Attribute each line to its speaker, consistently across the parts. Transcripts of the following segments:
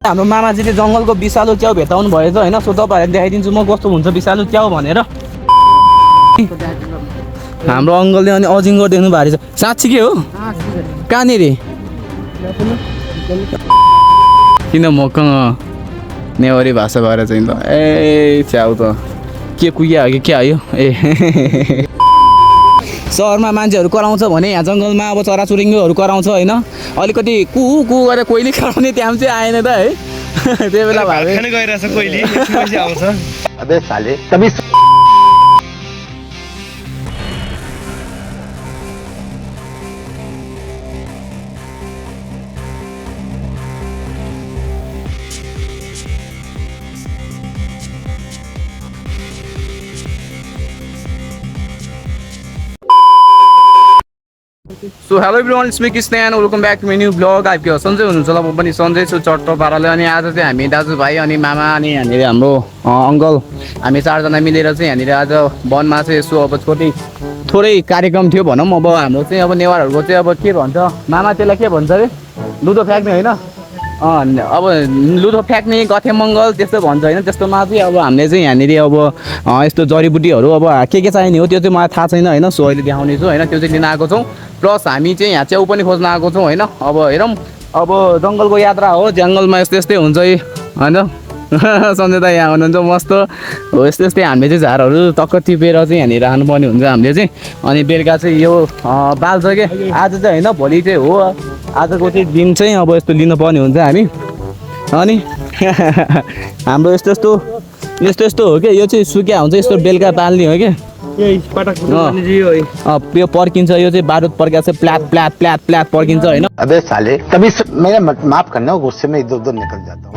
Speaker 1: हाम्रो मामाजीले जङ्गलको विषालु च्याउ भेटाउनु भएछ होइन, सो तपाईँहरूलाई देखाइदिन्छु म कस्तो हुन्छ विषालु च्याउ भनेर। हाम्रो अङ्कलले अनि अजिङ्गर देख्नु भएको छ। साँच्ची के हो? कहाँनिर? किन मक्क नेवारी भाषा भएर चाहिँ ल ए च्याउ त के कुहिया हो कि क्या हो ए सहरमा मान्छेहरू कराउँछ भने यहाँ जङ्गलमा अब चराचुरुङ्गीहरू कराउँछ होइन, अलिकति कुहु कुहु गरेर कोइली कराउने टाइम चाहिँ आएन त है। त्यही बेला
Speaker 2: गइरहेछ कोइली आउँछ।
Speaker 3: अबे साले तभी
Speaker 1: so hello everyone, it's me Krishna and welcome back to my new blog. आइपुग्यो सन्चै हुनुहुन्छ होला, म पनि सन्चै छु चट्ट पाराले। अनि आज चाहिँ हामी दाजुभाइ अनि मामा अनि यहाँनिर हाम्रो अङ्कल हामी चारजना मिलेर चाहिँ यहाँनिर आज वनमा चाहिँ यसो अब थोरै कार्यक्रम थियो भनौँ। अब हाम्रो चाहिँ अब नेवारहरूको चाहिँ अब के भन्छ मामा, त्यसलाई के भन्छ अरे? लुदो फ्याँक्ने होइन, अब लुदो फ्याँक्ने गथे मङ्गल त्यस्तो भन्छ होइन। त्यस्तोमा चाहिँ अब हामीले चाहिँ यहाँनिर अब यस्तो जडीबुटीहरू अब के चाहिने हो त्यो चाहिँ मलाई थाहा छैन होइन। सो अहिले देखाउने छु होइन, त्यो चाहिँ लिन आएको छौँ। प्लस हामी चाहिँ यहाँ च्याउ पनि खोज्न आएको छौँ होइन। अब हेरौँ, अब जङ्गलको यात्रा हो, जङ्गलमा यस्तै यस्तै हुन्छ होइन। सन्जय दाइ यहाँ हुनुहुन्छ मस्त हो। यस्तै यस्तै हामीले चाहिँ झारहरू टक्क टिपेर चाहिँ यहाँनिर राख्नुपर्ने हुन्छ हामीले चाहिँ। अनि बेलुका चाहिँ यो बाल्छ कि आज चाहिँ होइन, भोलि चाहिँ हो आजको चाहिँ दिन चाहिँ अब यस्तो लिनुपर्ने हुन्छ हामी। अनि हाम्रो यस्तो यस्तो हो क्या, यो चाहिँ सुकिया हुन्छ, यस्तो बेलुका बाल्ने हो क्या। यो पर्किन्छ, यो चाहिँ बारुद पर्किन्छ, प्लाट प्लाट प्लाट प्लाट पर्किन्छ होइन।
Speaker 3: अबे साले तभी मेरा माफ करना, गुस्से में इधर उधर निकल जाता हूँ।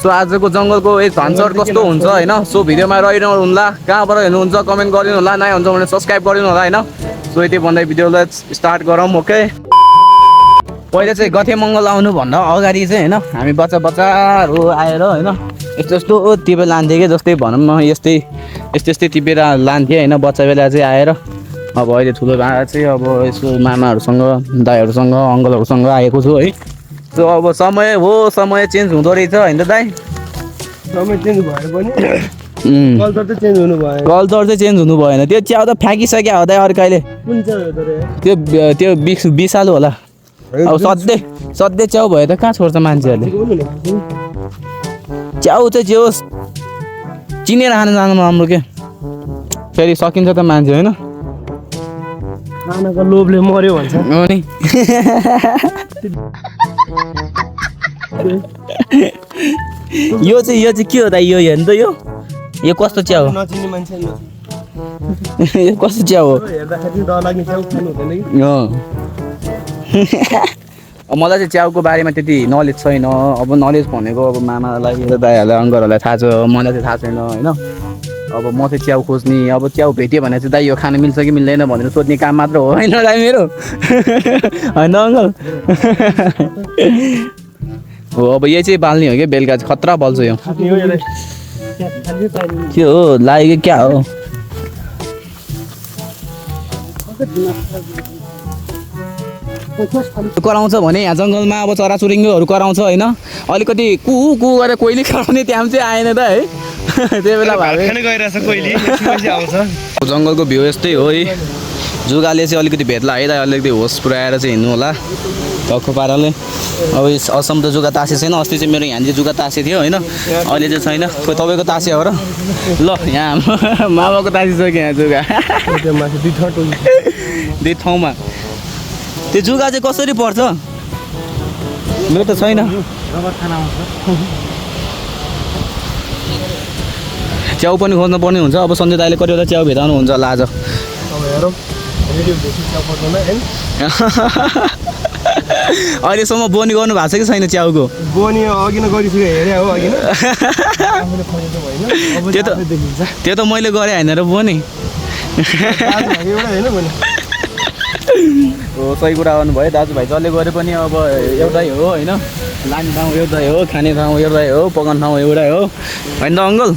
Speaker 1: सो आजको जङ्गलको एक झन्झट कस्तो हुन्छ होइन। सो भिडियोमा रहिरहनु होला, कहाँबाट हेर्नुहुन्छ कमेन्ट गरिदिनु होला, नयाँ हुन्छ भने सब्सक्राइब गरिदिनु होला होइन। सो यति भन्दै भिडियोलाई स्टार्ट गरौँ। ओके, पहिले चाहिँ गथे मङ्गल आउनुभन्दा अगाडि चाहिँ होइन हामी बच्चाहरू आएर होइन यस्तो यस्तो टिपेर लान्थेँ कि, जस्तै भनौँ न यस्तै टिपेर लान्थेँ होइन बच्चा बेला चाहिँ आएर। अब अहिले ठुलो भएर चाहिँ अब यसो मामाहरूसँग दाइहरूसँग अङ्कलहरूसँग आएको छु है। सो अब समय चेन्ज हुँदो रहेछ होइन त दाइ?
Speaker 2: समय चेन्ज भयो पनि कल्चर चाहिँ चेन्ज हुनु भएन। त्यो च्याउ त फ्याँकिसक्यो हो दाइ अर्काले। कुन च्याउ
Speaker 1: त्यो विषालु होला। अब सधैँ च्याउ भयो त कहाँ छोड्छ मान्छेहरूले? च्याउ चाहिँ जे होस् चिनेर खान जानु राम्रो के, फेरि सकिन्छ त मान्छे होइन।
Speaker 2: खानाको लोभले मर्यो भन्छ
Speaker 1: नि। यो चाहिँ के हो त? यो हेर्नु त, यो कस्तो च्याउ?
Speaker 2: नचिन्ने मान्छे
Speaker 1: यो कस्तो च्याउ हो?
Speaker 2: हेर्दाखेरि डर लाग्ने च्याउ खानु हुँदैन कि।
Speaker 1: मलाई चाहिँ च्याउको बारेमा त्यति नलेज छैन। अब नलेज भनेको अब मामालाई दाइहरूलाई अङ्कलहरूलाई थाहा छ, मलाई चाहिँ थाहा छैन होइन। अब म चाहिँ च्याउ खोज्ने, अब च्याउ भेट्यो भने चाहिँ दाइ यो खान मिल्छ कि मिल्दैन भनेर सोध्ने काम मात्र हो होइन दाइ मेरो, होइन अङ्कल? हो अब यही चाहिँ बाल्ने हो कि बेलुका चाहिँ खतरा बल्छ यो। के हो लाग्यो क्या हो? कराउँछ भने यहाँ जङ्गलमा अब चराचुरुङ्गीहरू कराउँछ होइन, अलिकति कुहु कुहु गरेर कोइली कराउने टाइम चाहिँ आएन त है। त्यही बेला
Speaker 2: गइरहेछ कोइली आउँछ।
Speaker 1: जङ्गलको भ्यू यस्तै हो है। जुगाले चाहिँ अलिकति भेट्ला है, अलिकति होस पुऱ्याएर चाहिँ हिँड्नु होला टक्क पाराले। अब असम त जुगा तासे छैन, अस्ति चाहिँ मेरो यहाँनिर जुगा तासे थियो होइन, अहिले चाहिँ छैन। तपाईँको तासे हो र? ल यहाँ मामाको तासिसक्यो यहाँ जुगा दुई ठाउँमा। त्यो जुगा चाहिँ कसरी पर्छ? मेरो त छैन। च्याउ पनि खोज्नु पर्ने हुन्छ। अब सन्जय दाइले कतिवटा च्याउ भेटाउनु हुन्छ होला आज। अहिलेसम्म बोनी गर्नु भएको छ कि छैन च्याउको?
Speaker 2: बोनी अघि नै गरिसक्यो, हेरे हो अघि
Speaker 1: त्यो त मैले गरेँ होइन र बोनी। हो सही कुरा गर्नुभयो दाजुभाइ, जसले गरे पनि अब एउटै हो होइन। लाने ठाउँ एउटै हो, खाने ठाउँ एउटै हो, पकाउने ठाउँ एउटै हो होइन त अङ्कल?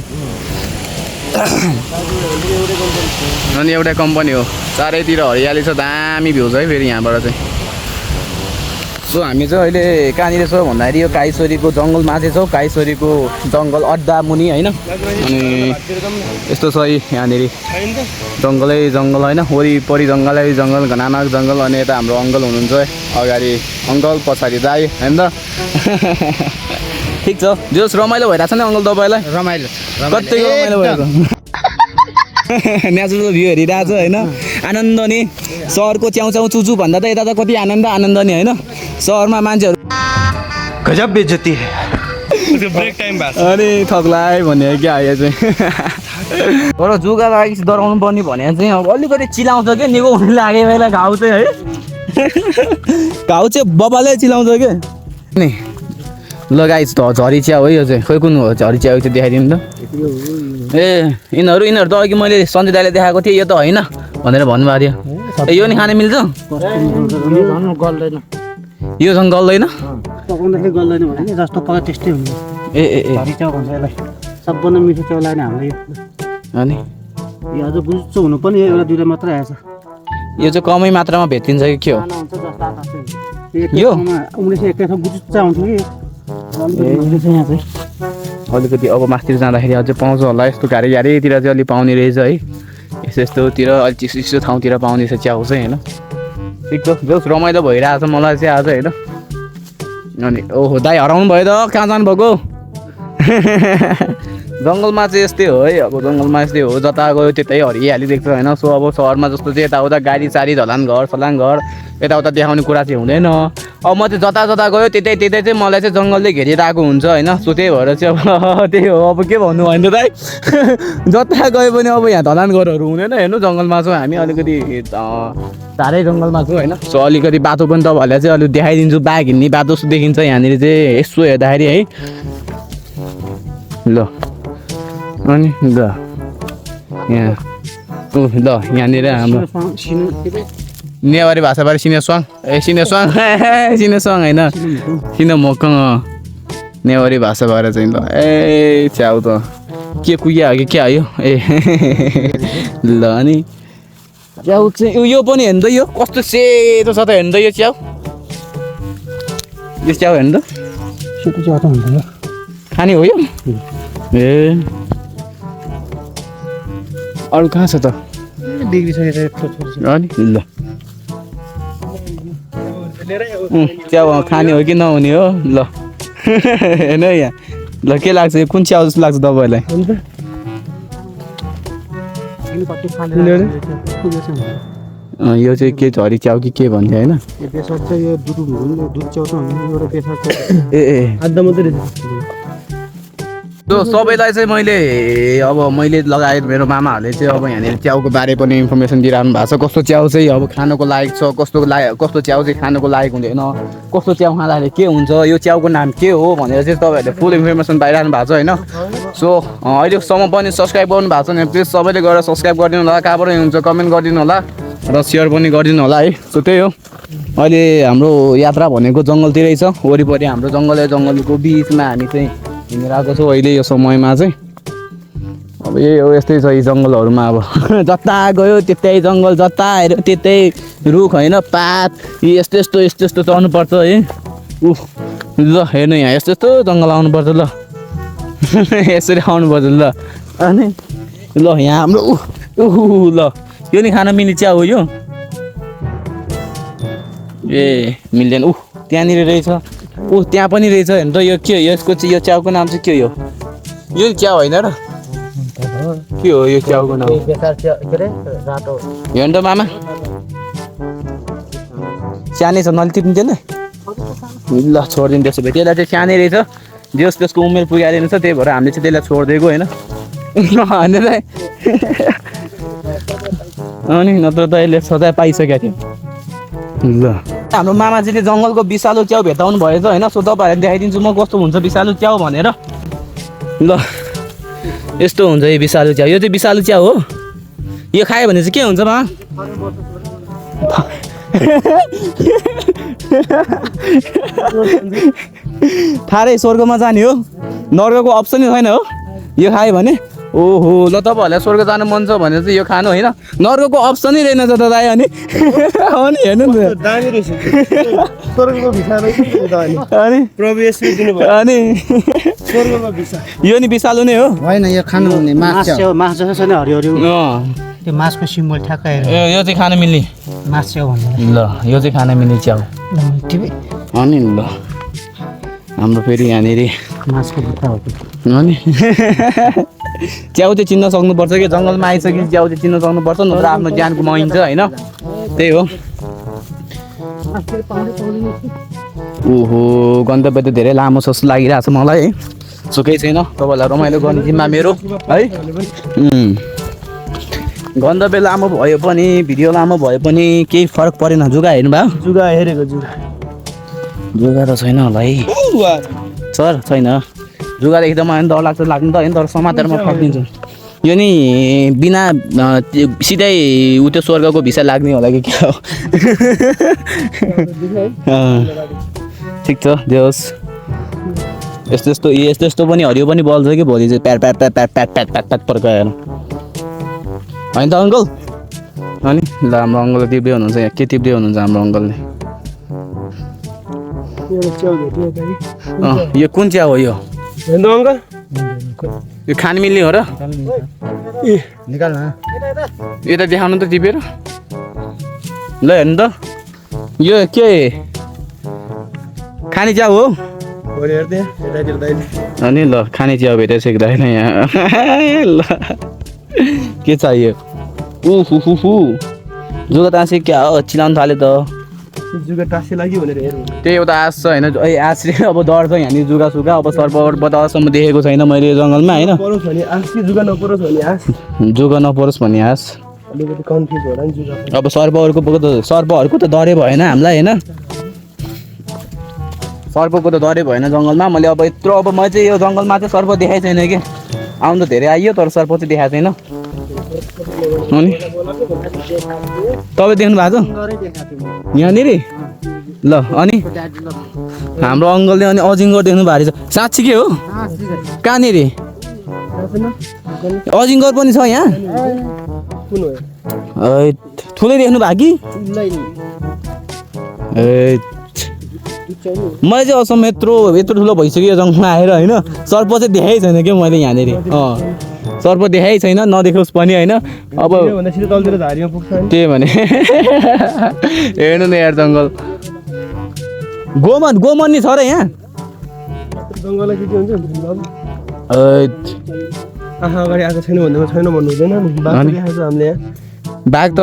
Speaker 1: अनि एउटै कम्पनी हो, चारैतिर हरियाली छ, दामी भ्यू छ है फेरि यहाँबाट चाहिँ। सो हामी चाहिँ अहिले कहाँनिर छौँ भन्दाखेरि यो काइसोरीको जङ्गलमा चाहिँ छौँ काइसोरीको जङ्गल अड्डा मुनि होइन अनि यस्तो छ यहाँनिर जङ्गलै जङ्गल होइन वरिपरि जङ्गलै जङ्गल घनानाक जङ्गल अनि यता हाम्रो अङ्कल हुनुहुन्छ अगाडि अङ्कल पछाडि दाइ होइन त ठिक छ जोस् रमाइलो भइरहेको छ नि अङ्कल तपाईँलाई
Speaker 3: रमाइलो
Speaker 1: कति रमाइलो भएको नेचुरल भ्यू हेरिरहेको छ होइन आनन्द नि सहरको च्याउ च्याउ चुचु भन्दा त यता त कति आनन्द नि होइन सहरमा मान्छेहरू
Speaker 3: गजब बेइज्जती है
Speaker 2: ब्रेक टाइम भएको
Speaker 1: अनि थक्लायो भने क्या यो चाहिँ तर जुगा लागि डराउनु पर्ने भने चाहिँ अब अलिकति चिलाउँछ क्या निको हुनु लाग्यो बेला घाउ चाहिँ है घाउ चाहिँ बबाले चिलाउँछ क्या नि ल गाइस त झरी च्याउ है यो चाहिँ खोइ कुन हो झरी च्याउ चाहिँ देखाइदिनु त ए यिनीहरू त अघि मैले सन्जय दाइले देखाएको थिएँ यो त होइन भनेर भन्नुभएको थियो ए यो नि खान मिल्छ यो सँग गल्दैन
Speaker 2: पकाउँदाखेरि गल्दैन भने जस्तो पकाए त्यस्तै हुन्छ
Speaker 1: ए ए ए
Speaker 2: झरी च्याउ भन्छ यसलाई सबभन्दा मिठो च्याउ लाग्ने हाम्रो यो
Speaker 1: अनि
Speaker 2: यो अझ बुझ्छ हुनु पनि एउटा दुइटा मात्रै आएछ
Speaker 1: यो चाहिँ कमै मात्रामा भेटिन्छ कि के हो
Speaker 2: सानो हुन्छ जस्तो आएको
Speaker 1: यो?
Speaker 2: उनीहरूले चाहिँ एकै ठाउँ बुझ्छ आउँछ कि अलिकति यहाँ चाहिँ
Speaker 1: अलिकति अब मासतिर जाँदाखेरि अझै पाउँछ होला यस्तो घारीतिर चाहिँ अलिक पाउने रहेछ है यस्तो यस्तोतिर अलिक चिसो चिसो ठाउँतिर पाउने रहेछ च्याउ चाहिँ होइन ठिक छ जोस् रमाइलो भइरहेको छ मलाई चाहिँ आज होइन अनि ओहो दाइ हराउनु भयो त कहाँ जानुभएको जङ्गलमा चाहिँ यस्तै हो है अब जङ्गलमा यस्तै हो जता गयो त्यतै हरियाली देख्छ होइन सो अब सहरमा जस्तो चाहिँ यताउता गाडी साडी धलान घर सलान घर यताउता देखाउने कुरा चाहिँ हुँदैन अब म चाहिँ जता जता गयो त्यतै चाहिँ मलाई चाहिँ जङ्गलले घेरिरहेको हुन्छ होइन सो त्यही भएर चाहिँ अब त्यही हो अब के भन्नु भयो नि त दाइ जता गयो पनि अब यहाँ धलान घरहरू हुँदैन हेर्नु जङ्गलमा छौँ हामी अलिकति टाढै जङ्गलमा छौँ होइन सो अलिकति बाटो पनि तपाईँहरूलाई चाहिँ अलिक देखाइदिन्छु बाघ हिँड्ने बाटो देखिन्छ यहाँनिर चाहिँ यसो हेर्दाखेरि है ल अनि ल यहाँ ल यहाँनिर हाम्रो नेवारी भाषाबाट सिनेस्वाङ सिनेस्वाङ सिनेस्वाङ होइन सिनेमोकङ नेवारी भाषाबाट चाहिँ ल ए च्याउ त के कुया हो कि क्या हो ए ल अनि च्याउ चाहिँ यो पनि हेर्नु त यो कस्तो सेतो छ त हेर्नु त यो च्याउ यो च्याउ हेर्नु त
Speaker 2: सेतो च्याउ त हुन्छ
Speaker 1: खाने हो यो ए अरू कहाँ छ त
Speaker 2: डिग्री छ
Speaker 1: अनि ल च्याउ खाने हो कि नहुने हो ल हेर्नु है यहाँ ल के लाग्छ यो कुन च्याउ जस्तो लाग्छ तपाईँहरूलाई यो चाहिँ के झरी च्याउ कि के भन्छ होइन ए ए त्यो सबैलाई चाहिँ मैले लगायत मेरो मामाहरूले चाहिँ अब यहाँनिर च्याउको बारे पनि इन्फर्मेसन दिइरहनु भएको छ कस्तो च्याउ चाहिँ अब खानको लायक छ कस्तो च्याउ चाहिँ खानको लायक हुँदैन कस्तो च्याउ खाँदाखेरि के हुन्छ यो च्याउको नाम के हो भनेर चाहिँ तपाईँहरूले फुल इन्फर्मेसन पाइरहनु भएको छ होइन सो अहिलेसम्म पनि सब्सक्राइब गर्नु भएको छ भने प्लिज सबैले गएर सब्सक्राइब गरिदिनु होला कहाँबाट हुन्छ कमेन्ट गरिदिनु होला र सेयर पनि गरिदिनु होला है सो त्यही हो अहिले हाम्रो यात्रा भनेको जङ्गलतिरै छ वरिपरि हाम्रो जङ्गलको बिचमा हामी चाहिँ हिँडेर आएको छौँ अहिले यो समयमा चाहिँ अब यही हो यस्तै छ यी जङ्गलहरूमा अब जता गयो त्यतै जङ्गल जता हेऱ्यो त्यतै रुख होइन पात यस्तो चढ्नुपर्छ है ल हेर्नु यहाँ यस्तो जङ्गल आउनुपर्छ ल यसरी आउनुपर्छ ल अनि ल यहाँ हाम्रो ल यो नि खान मिल्ने च्याउ हो यो ए मिल्दैन त्यहाँनिर रहेछ त्यहाँ पनि रहेछ हेर्नु त यो के हो यसको चाहिँ यो च्याउको नाम चाहिँ के हो यो च्याउ होइन र के हो यो च्याउको नाम हेर्नु त मामा सानै छ नलिटिप्नु त्यसले ल छोडिदिनु त्यसो भए त्यसलाई चाहिँ सानै रहेछ त्यसको उमेर पुगाइदिनु छ त्यही भएर हामीले चाहिँ त्यसलाई छोडिदिएको होइन भनेर अनि नत्र त यसले सजाय पाइसकेको थियो ल हाम्रो मामाजीले जङ्गलको विषालु च्याउ भेटाउनु भएछ होइन सो तपाईँहरूलाई देखाइदिन्छु म कस्तो हुन्छ विषालु च्याउ भनेर ल यस्तो हुन्छ यो विषालु च्याउ यो चाहिँ विषालु च्याउ हो यो खायो भने चाहिँ के हुन्छ मामा थारै स्वर्गमा जाने हो नर्कको अप्सनै छैन हो यो खायो भने ओहो ल तपाईँहरूलाई स्वर्ग जानु मन छ भने चाहिँ यो खानु होइन नर्कको अप्सनै रहेनछ त दाइ अनि अनि हेर्नु नि त
Speaker 2: दामी रहेछ स्वर्गको भिसा रहेछ नि त
Speaker 1: अनि
Speaker 2: प्रवेश दिनुभयो
Speaker 1: अनि
Speaker 2: स्वर्गको भिसा
Speaker 1: यो नि विषालु नै हो
Speaker 3: होइन यो खानु हुने माछ
Speaker 4: मासु मास जस्तो छ नि हरियो हरियो
Speaker 1: अँ
Speaker 4: त्यो मासको सिम्बल ठ्याक्कै
Speaker 1: यो चाहिँ खान मिल्ने
Speaker 4: मास च्याउ भनेर
Speaker 1: ल यो चाहिँ खान मिल्ने च्याउ
Speaker 4: टिभी
Speaker 1: अनि ल हाम्रो फेरि यहाँनिर
Speaker 4: मासको भित्ता हो
Speaker 1: अनि च्याउ चाहिँ चिन्न सक्नुपर्छ कि जङ्गलमा आइसकेपछि च्याउ चाहिँ चिन्न सक्नुपर्छ नत्र आफ्नो ज्यान गुमाइन्छ होइन त्यही हो ओहो गन्तव्य त धेरै लामो जस्तो लागिरहेको छ मलाई है सुकै छैन तपाईँलाई रमाइलो गर्ने जिम्मा मेरो है गन्तव्य लामो भयो पनि भिडियो लामो भए पनि केही फरक परेन जुगा हेर्नु भयो
Speaker 2: जुगा हेरेको जुगा
Speaker 1: जुगा त छैन होला है सर छैन जुगा देख्दा मलाई डर लाग्छ लाग्नु त होइन तर समातेर म फर्किन्छु यो नि बिना सिधै उ त्यो स्वर्गको भिसा लाग्ने होला कि क्या हो ठिक छ देओस् यस्तो यस्तो यस्तो यस्तो पनि हरियो पनि बल्छ कि भोलि चाहिँ प्याट प्याट प्याट प्याट प्याट प्याट प्याट प्याट पड्काएर होइन त अङ्कल अनि ल हाम्रो अङ्कल टिप्दै हुनुहुन्छ यहाँ के टिप्दै हुनुहुन्छ हाम्रो अङ्कलले यो कुन चिया हो यो
Speaker 2: हेर्नु अङ्कल
Speaker 1: यो खान मिल्ने हो र
Speaker 3: निकाल न
Speaker 1: यता देखाउनु त टिपेर ल हेर्नु त यो के खाने चिया हो
Speaker 2: भोलि हेर्दै यतातिर दाइले
Speaker 1: अनि ल खाने चिया भेटेर सेक्दैन यहाँ ल के चाहियो उफु जुगा तासे क्या हो चिलाउनु थाल्यो त
Speaker 2: जुगा टाँसी लाग्यो भनेर हेर्नु
Speaker 1: त्यही एउटा आश छ होइन आशले अब डर छ यहाँनिर जुगा सुगा अब सर्पवर्प त अहिलेसम्म देखेको छैन मैले जङ्गलमा होइन
Speaker 2: परोस् भने आश कि जुगा नपरोस् भने आश
Speaker 1: जुगा नपरोस् भन्ने आश
Speaker 2: अलिकति कन्फ्युज होला नि जुगा
Speaker 1: अब सर्पहरूको त डरै भएन हामीलाई होइन सर्पको त डरै भएन जङ्गलमा मैले अब यत्रो अब मैले चाहिँ यो जङ्गलमा चाहिँ सर्प देखाएको छैन कि आउनु त धेरै आइयो तर सर्प चाहिँ देखाएको छैन अनि तपाईँ देख्नु भएको छ यहाँनिर ल अनि हाम्रो अङ्कलले अनि अजिङ्गर देख्नु भएको रहेछ साँच्ची के हो कहाँनिर अजिङ्गर पनि छ यहाँ
Speaker 2: कुन हो
Speaker 1: ठुलै देख्नु भएको कि ए मैले चाहिँ असम्म यत्रो ठुलो भइसक्यो जङ्गलमा आएर होइन सर्प चाहिँ देखाइ छैन क्या मैले यहाँनिर सर्प देखाइ छैन नदेखाओस् पनि होइन अब
Speaker 2: भन्दा सिधै तलतिर झारीमा पुग्छ नि
Speaker 1: त्यही भने हेर्नु न यार जङ्गल गोमन नि छ र यहाँ
Speaker 2: जङ्गललाई के हुन्छ
Speaker 1: ऐट,
Speaker 2: आँखा अगाडि आएको छैन भन्दैमा छैन भन्नु हुँदैन नि बाघ देखाएको छ हामीले यहाँ
Speaker 1: बाघ त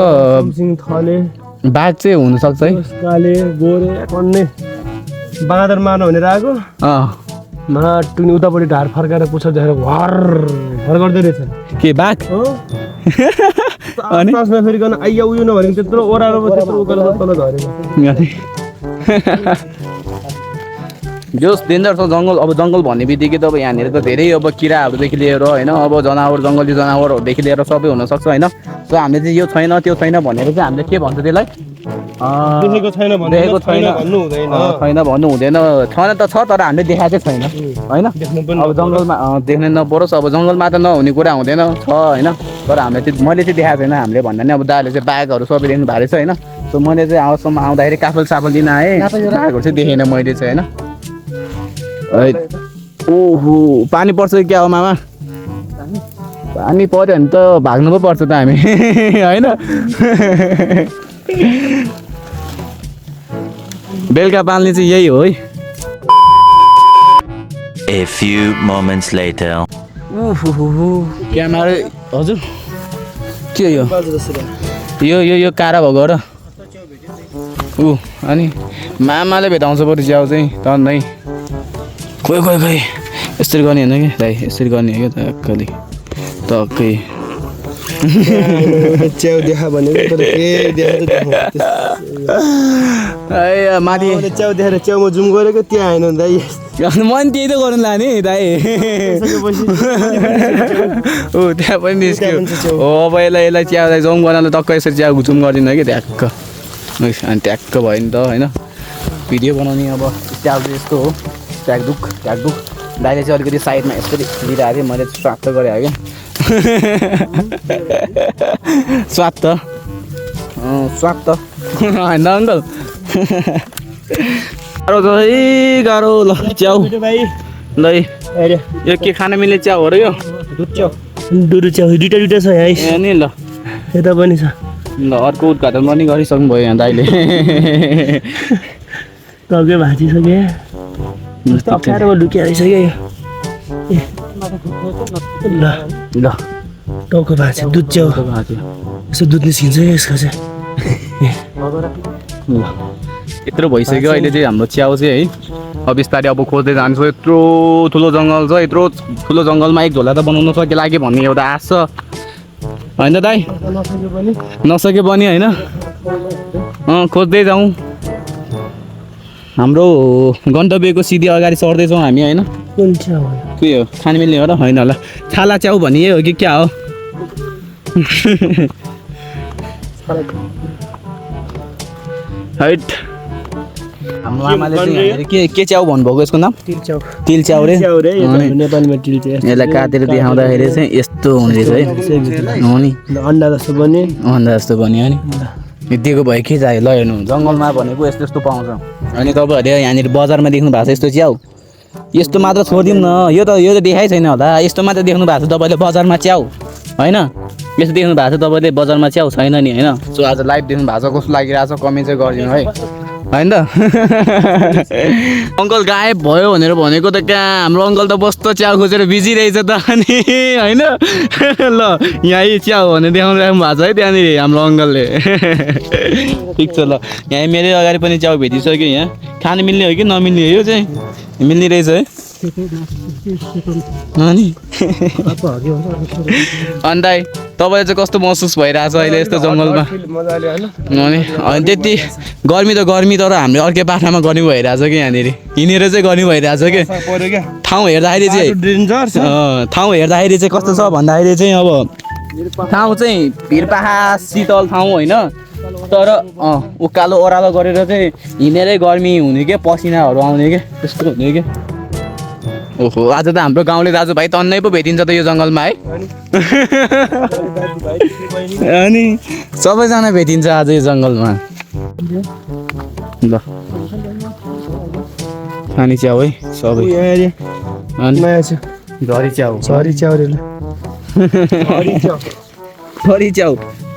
Speaker 2: सिङ थले
Speaker 1: बाघ चाहिँ हुनसक्छ है
Speaker 2: काले गोरे कन्ने बाँदर मार्नु भनेर आएको माटुनी उतापट्टि ढाड फर्काएर पुच्छर देखेर भर गर्दै रहेछ
Speaker 1: के बाघ
Speaker 2: हो आसपासमा फेरि गर्न आइया उयो नभनेको त्यत्रो ओह्रालो त्यत्रो उकालो तल झरेको
Speaker 1: जोस् डेन्जर छ जङ्गल अब जङ्गल भन्ने बित्तिकै त अब यहाँनिर त धेरै अब किराहरूदेखि लिएर होइन अब जङ्गली जनावरहरूदेखि लिएर सबै हुनसक्छ होइन सो हामीले चाहिँ यो छैन त्यो छैन भनेर चाहिँ हामीले के भन्छ त्यसलाई
Speaker 2: देखेको छैन
Speaker 1: देखेको छैन
Speaker 2: भन्नु हुँदैन
Speaker 1: छैन भन्नु हुँदैन छैन त छ तर हामीले देखाएको चाहिँ छैन होइन अब जङ्गलमा देख्न नपरोस् अब जङ्गलमा त नहुने कुरा हुँदैन छ होइन तर हामीले चाहिँ मैले चाहिँ देखाएको छैन हामीले भन्दा नि अब दाले चाहिँ बाघहरू सबै देख्नु भएको रहेछ होइन सो मैले चाहिँ आजसम्म आउँदाखेरि काफल साफल दिन आएँ बाघहरू चाहिँ देखेन मैले चाहिँ होइन ओहो पानी पर्छ कि क्या हो मामा पानी पर्यो भने त भाग्नु पो पर्छ त हामी होइन बेलुका पाल्ने चाहिँ यही हो है
Speaker 5: A few moments later.
Speaker 1: Camera हजुर के यो यो कारा भएको र ऊ अनि मामाले भेटाउँछ बरु च्याउ चाहिँ तन्दै खोइ यसरी गर्ने होइन कि दाइ यसरी गर्ने हो क्या टक्कै
Speaker 2: च्याउ देखा भनेको तर के देखाएको
Speaker 1: माथि
Speaker 2: च्याउ देखाएर च्याउमा जुम गरेको त्यहाँ आएन नि दाइ
Speaker 1: मैले त्यही त गर्नु लाने दाइ ओ त्यहाँ पनि निस्क्यो हो अब यसलाई च्याउलाई जुम गर्नलाई टक्क यसरी च्याउ जुम गरिदिनु कि ट्याक्क अनि ट्याक्क भयो नि त होइन भिडियो बनाउने अब च्याउ चाहिँ यस्तो हो ट्याकदुक दाइले चाहिँ अलिकति साइडमा यसरी लिइरहेको थिएँ मैले स्वाक्क गरेँ क्या स्वाद त स्वाद त होइन अङ्कल गाह्रो छ है गाह्रो ल च्याउ ल यो के खान मिल्ने च्याउ हो र यो
Speaker 2: दुधु च्याउ दुईटा छ है
Speaker 1: ए नि ल
Speaker 2: यता पनि छ
Speaker 1: ल अर्को उद्घाटन पनि गरिसक्नु भयो यहाँ दाइले
Speaker 2: टाउकै भाँचिसक्यो अप्ठ्यारोमा लुकिहालिसक्यो ल
Speaker 1: ल
Speaker 2: टाउको भाँच्यो दुध च्याउ यसो दुध निस्किन्छ है यसको चाहिँ
Speaker 1: ल यत्रो भइसक्यो अहिले चाहिँ हाम्रो च्याउ चाहिँ है अब बिस्तारै अब खोज्दै जान्छौँ यत्रो ठुलो जङ्गल छ यत्रो ठुलो जङ्गलमा एक झोला त बनाउन सकेला कि भन्ने एउटा आश छ होइन दाइ नसके पनि होइन खोज्दै जाउँ हाम्रो गन्तव्यको सिधी अगाडि सर्दैछौँ हामी होइन
Speaker 2: कुन च्याउ
Speaker 1: के हो खान मिल्ने हो र होइन होला छाला च्याउ भनिए हो कि क्या हो हैट हाम्रो आमाले चाहिँ के च्याउ भन्नुभएको यसको नाम तिल च्याउ रे
Speaker 2: नेपालीमा तिल च्याउ
Speaker 1: यसलाई काटेर देखाउँदाखेरि चाहिँ यस्तो हुने रहेछ है हो नि
Speaker 2: अन्डा जस्तो बन्यो
Speaker 1: अन्डा जस्तो बन्यो नि दिएको भयो के चाहियो ल हेर्नु जङ्गलमा भनेको यस्तो यस्तो पाउँछ अनि तपाईँहरूले यहाँनिर बजारमा देख्नु भएको छ यस्तो च्याउ यस्तो मात्र छोडिदिउँ न यो त देखाइ छैन होला यस्तो मात्र देख्नु भएको छ तपाईँले बजारमा च्याउ होइन यस्तो देख्नु भएको छ तपाईँले बजारमा च्याउ छैन नि होइन सो आज लाइभ देख्नु भएको छ कस्तो लागिरहेको छ कमेन्ट चाहिँ गरिदिनु है होइन त अङ्कल गायब भयो भनेर भनेको त कहाँ हाम्रो अङ्कल त बस्तो च्याउ खोजेर बिजी रहेछ त अनि होइन ल यहीँ च्याउ भनेर देखाउनु राख्नु भएको छ है त्यहाँनिर हाम्रो अङ्कलले ठिक छ ल यहाँ मेरै अगाडि पनि च्याउ भेटिसक्यो यहाँ खानु मिल्ने हो कि नमिल्ने हो यो चाहिँ मिल्ने रहेछ है अनि अन्त तपाईँले चाहिँ कस्तो महसुस भइरहेछ अहिले यस्तो जङ्गलमा अनि त्यति गर्मी त गर्मी तर हामीले अर्कै बाटामा गर्मी भइरहेछ कि यहाँनिर हिँडेर चाहिँ गर्मी भइरहेछ कि ठाउँ हेर्दाखेरि चाहिँ ठाउँ हेर्दाखेरि चाहिँ कस्तो छ भन्दाखेरि चाहिँ अब ठाउँ चाहिँ भिरपाहा शीतल ठाउँ होइन तर उकालो ओह्रालो गरेर चाहिँ हिँडेरै गर्मी हुने के पसिनाहरू आउने के त्यस्तो हुने के ओहो आज त हाम्रो गाउँले दाजुभाइ तन्नै पो भेटिन्छ त यो जङ्गलमा है अनि सबैजना भेटिन्छ आज यो जङ्गलमा ल खाने च्याउ है सबै झरी च्याउ झरी च्याउ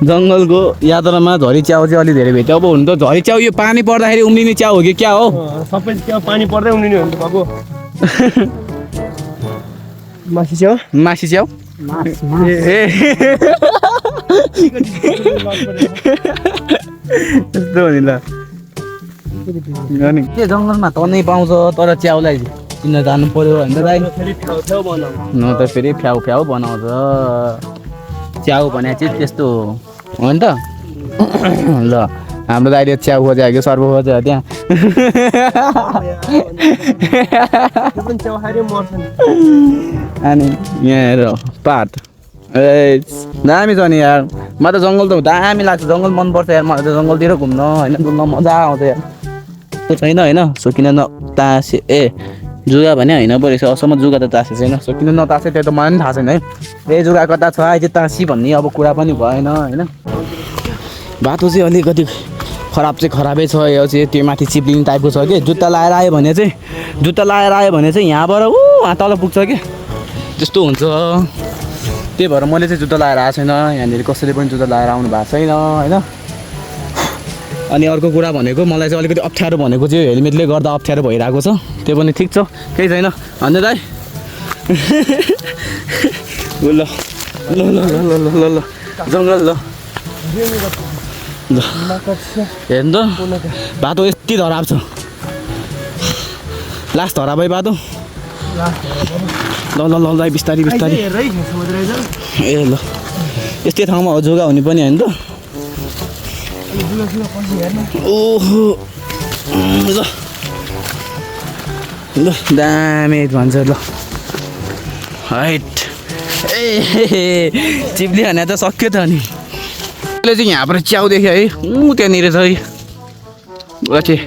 Speaker 1: जङ्गलको यात्रामा झरी च्याउ चाहिँ अलि धेरै भेट्यो अब हुनु त झरी च्याउ यो पानी पर्दाखेरि उम्लिने च्याउ हो कि क्या हो
Speaker 2: सबै च्याउ पानी पर्दै उम्लिने हो नि त बाबु मासी च्याउ
Speaker 1: त्यस्तो हो नि ल के जङ्गलमा तनै पाउँछ तर च्याउलाई किन्न जानु पर्यो होइन त दाइ न त फेरि फ्याउ फ्याउ बनाउँछ च्याउ भने चाहिँ त्यस्तो हो नि त ल हाम्रो दाइले च्याउ खोज्यो कि सर्व खोज्यो त्यहाँ अनि यहाँ हेर पात ए दामी छ नि यार मलाई त जङ्गल त दामी लाग्छ जङ्गल मनपर्छ यार मलाई त जङ्गलतिर घुम्न होइन घुम्न मजा आउँछ यार त्यो छैन होइन सो किन नतासे ए जुगा भने होइन पो रहेछ असम्म जुगा त तासे छैन सो किन नतासे त्यो त मलाई पनि थाहा छैन है ए जुगा कता छ अहिले तासी भन्ने अब कुरा पनि भएन होइन बाटो चाहिँ अलिकति खराब चाहिँ खराबै छ यो चाहिँ त्यो माथि चिप्लिने टाइपको छ कि जुत्ता लाएर आयो भने चाहिँ यहाँबाट वहाँ तल पुग्छ कि त्यस्तो हुन्छ त्यही भएर मैले चाहिँ जुत्ता लाएर आएको छैन यहाँनिर कसैले पनि जुत्ता लाएर आउनु भएको छैन होइन अनि अर्को कुरा भनेको मलाई चाहिँ अलिकति अप्ठ्यारो भनेको चाहिँ हेलमेटले गर्दा अप्ठ्यारो भइरहेको छ त्यो पनि ठिक छ केही छैन भन्दै दाइ ल ल ल ल ल ल जङ्गल ल हेर्नु त बाटो यति धराब छ लास्ट धराबै बाटो ल ल ल ल बिस्तारी बिस्तारी ए ल यस्तै ठाउँमा हो जोगा हुने पनि होइन त ओहो ल ल दामी भन्छ ल हाइट ए चिप्ली हाने त सक्यो त नि अहिले चाहिँ यहाँबाट च्याउ देख्यो है त्यहाँनिर छ है अझै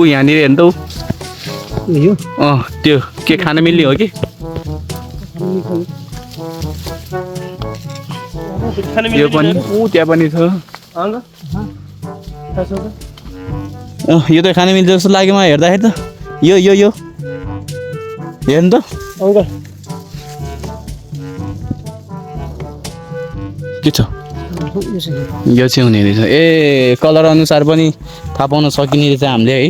Speaker 1: यहाँनिर हेर्नु त त्यो के खान मिल्ने हो कि यो पनि त्यहाँ पनि छ यो त खान मिल्छ जस्तो लाग्यो मलाई हेर्दाखेरि त यो हेर्नु त के छ यो चाहिँ हुने रहेछ ए कलर अनुसार पनि थाहा पाउन सकिने रहेछ हामीले है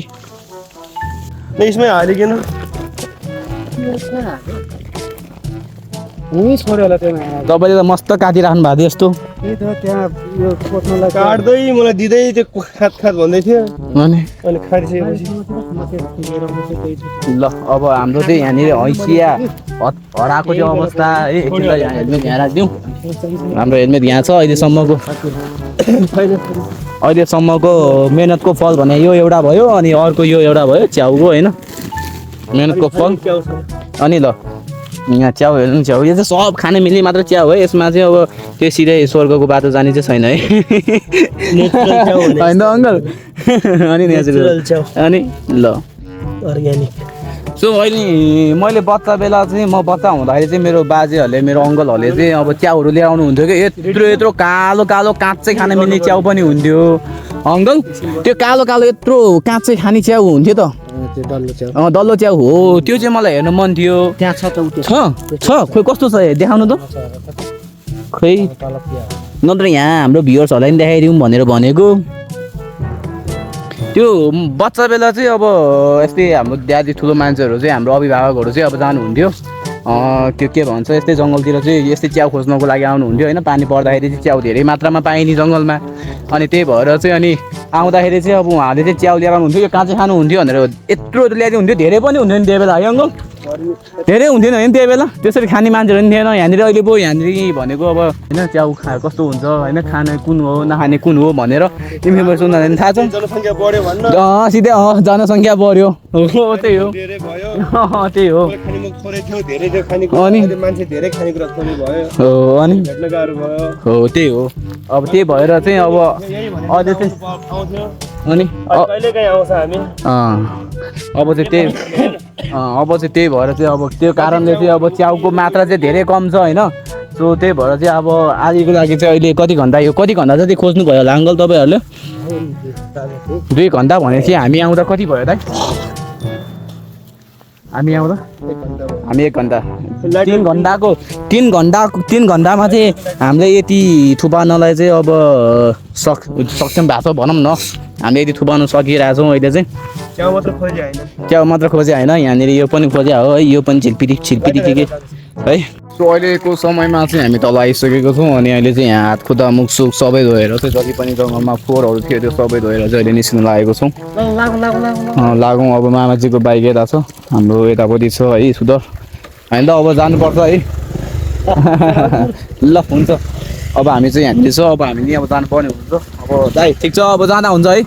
Speaker 2: यसमै हालिकन
Speaker 1: तपाईँले त मस्त काटिराख्नु भएको थियो यस्तो
Speaker 2: काट्दै मलाई दिँदै त्यो खात भन्दै थियो
Speaker 1: अनि
Speaker 2: खाइसकेपछि
Speaker 1: ल अब हाम्रो चाहिँ यहाँनिर हैसिया हराएको त्यो अवस्था है एकछिनलाई यहाँ हेलमेट यहाँ राखिदिउँ हाम्रो हेलमेट यहाँ छ अहिलेसम्मको मेहनतको फल भने यो एउटा भयो अनि अर्को यो एउटा भयो च्याउको होइन मेहनतको फल अनि ल यहाँ च्याउ हेर्नु च्याउ यो चाहिँ सब खाने मिल्ने मात्र च्याउ है यसमा चाहिँ अब त्यो सिधै स्वर्गको बाटो जाने चाहिँ छैन है होइन त अङ्कल अनि अनि ल
Speaker 2: अर्ग्यानिक
Speaker 1: सो अहिले मैले बच्चा बेला चाहिँ म बच्चा हुँदाखेरि चाहिँ मेरो बाजेहरूले मेरो अङ्कलहरूले चाहिँ अब च्याउहरू ल्याउनु हुन्थ्यो कि यत्रो कालो कालो काँचै खान मिल्ने च्याउ पनि हुन्थ्यो अङ्कल त्यो कालो कालो यत्रो काँचै खाने च्याउ हुन्थ्यो त डल्लो च्याउ हो त्यो चाहिँ मलाई हेर्नु मन थियो
Speaker 4: त्यहाँ छ त
Speaker 1: छ खोइ कस्तो छ देखाउनु त खै नत्र यहाँ हाम्रो भ्युअर्सहरूलाई पनि देखाइदिउँ भनेर भनेको त्यो बच्चा बेला चाहिँ अब यस्तै हाम्रो ड्याडी ठुलो मान्छेहरू चाहिँ हाम्रो अभिभावकहरू चाहिँ अब जानुहुन्थ्यो त्यो के भन्छ यस्तै जङ्गलतिर चाहिँ यस्तै च्याउ खोज्नको लागि आउनुहुन्थ्यो होइन पानी पर्दाखेरि चाहिँ च्याउ धेरै मात्रामा पाइने जङ्गलमा अनि त्यही भएर चाहिँ अनि आउँदाखेरि चाहिँ अब उहाँले चाहिँ च्याउ ल्याएर हुन्थ्यो यो काँचै खानुहुन्थ्यो भनेर यत्रो ल्याइदिनु हुन्थ्यो धेरै पनि हुन्थ्यो नि त्यो बेला है अङ्कल धेरै हुन्थेन होइन त्यही बेला त्यसरी खाने मान्छेहरू पनि थिएन यहाँनिर अहिले पो यहाँनिर भनेको अब होइन च्याउ कस्तो हुन्छ होइन खाने कुन हो नखाने कुन हो भनेर इन्फर्मेसन उनीहरूले थाहा छ
Speaker 2: जनसङ्ख्या बढ्यो भन्न
Speaker 1: सिधै जनसङ्ख्या बढ्यो हो त्यही हो त्यही हो अनि
Speaker 2: मान्छे धेरै खानेकुरा खोज्ने भयो
Speaker 1: हो अनि
Speaker 2: भेट्न गाह्रो भयो
Speaker 1: हो त्यही हो अब त्यही भएर चाहिँ अब अहिले चाहिँ अनि
Speaker 2: कहिलेकाहीँ आउँछ हामी
Speaker 1: अब चाहिँ त्यही भएर चाहिँ अब त्यो कारणले चाहिँ अब च्याउको मात्रा चाहिँ धेरै कम छ होइन सो त्यही भएर चाहिँ अब आजको लागि चाहिँ अहिले कति घन्टा जति खोज्नु भयो होला अङ्कल तपाईँहरूले 2 घन्टा भनेपछि हामी आउँदा कति भयो त हामी 1 घन्टा 3 घन्टामा चाहिँ हामीले यति थुपार्नलाई चाहिँ अब सक्षम भएको छ भनौँ न हामीले यति थुपार्नु सकिरहेछौँ अहिले चाहिँ
Speaker 2: च्याउ मात्र खोजे होइन
Speaker 1: यहाँनिर यो पनि खोज्या हो है यो पनि छिल्पिटी के है सो अहिलेको समयमा चाहिँ हामी तल आइसकेको छौँ अनि अहिले चाहिँ यहाँ हात खुट्टा मुख सुख सबै धोएर चाहिँ जति पनि जङ्गलमा फोहोरहरू थियो त्यो सबै धोएर चाहिँ अहिले निस्किनु लागेको छौँ लागौँ अब मामाजीको बाइक यता छ हाम्रो यतापट्टि छ है सुधर होइन त अब जानुपर्छ है ल हुन्छ अब हामी चाहिँ यहाँनिर छ अब हामी नि अब जानुपर्ने हुन्छ अब दाइ ठिक छ अब जाँदा हुन्छ है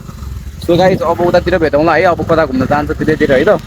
Speaker 1: सो गाइस अब उतातिर भेटौँला है अब कता घुम्न जान्छ त्यतैतिर है त